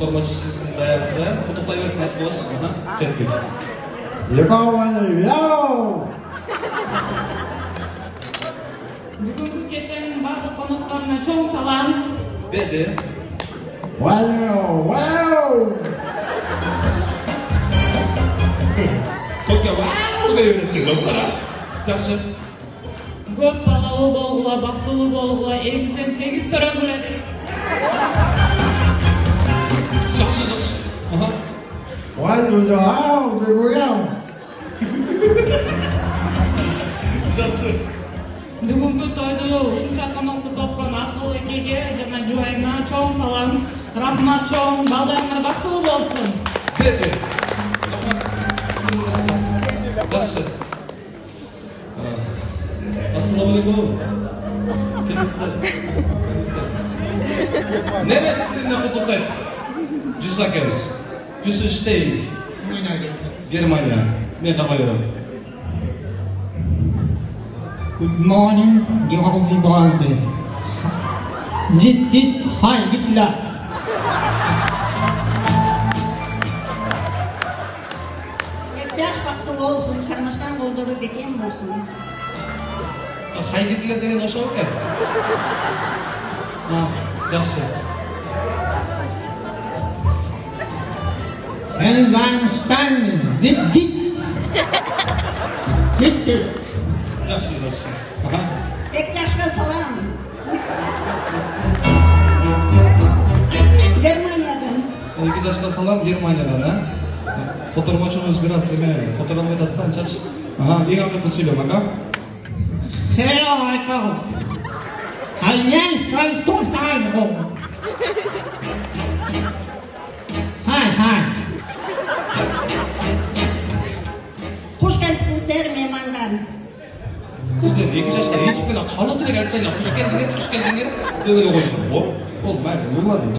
Fotoğrafçı siz dayansa, kutuplay versin et boz. Tepki. Бүгүнкү кеченин бардык конокторуна чоң салам. Dedi. Tokyo wow diye yönettik lan bunlara. Жақсы. Көп балалуу болгула, бактылуу болгула, 8'den 8 көрөгүлө. Жақсы. Aha. Жақсы. Бүгүнкү тойду ушунча конокту тоскон акыл экеге жана жубайына чоң салам. Рахмат чоң, балдарыңар бактылуу болсун. Dedi. Жақсы. Ассалаумағалейкум. Келіңіздер. Немес тілінде құттықтайды? Жүз әкеміз. Жүз іштейін. Германия. Мен тапай берем. Good morning, everybody. Hi, Hitler. Жаш бактылуу болсун, кармашкан колдору бекем болсун. Хайгитлер деген ошол экен. Жақсы. Einstein, zit. Жақсы. Бек жашка салам. Германиядан. 2 жашқа салам Германиядан, а? Fotoğrafçımız biraz semeyelim. Fotoğraf edattan çaç. Aha, iyi anlamda söylüyorum bak. Hello, Michael. I am Frankenstein. Hi. Hoş gelipsizler mehmanlar. Sizler 2 жашқа hiç böyle kalı direkt aytпайlar. Tuş geldingер, деп эле койдук. Болмайды, болмады.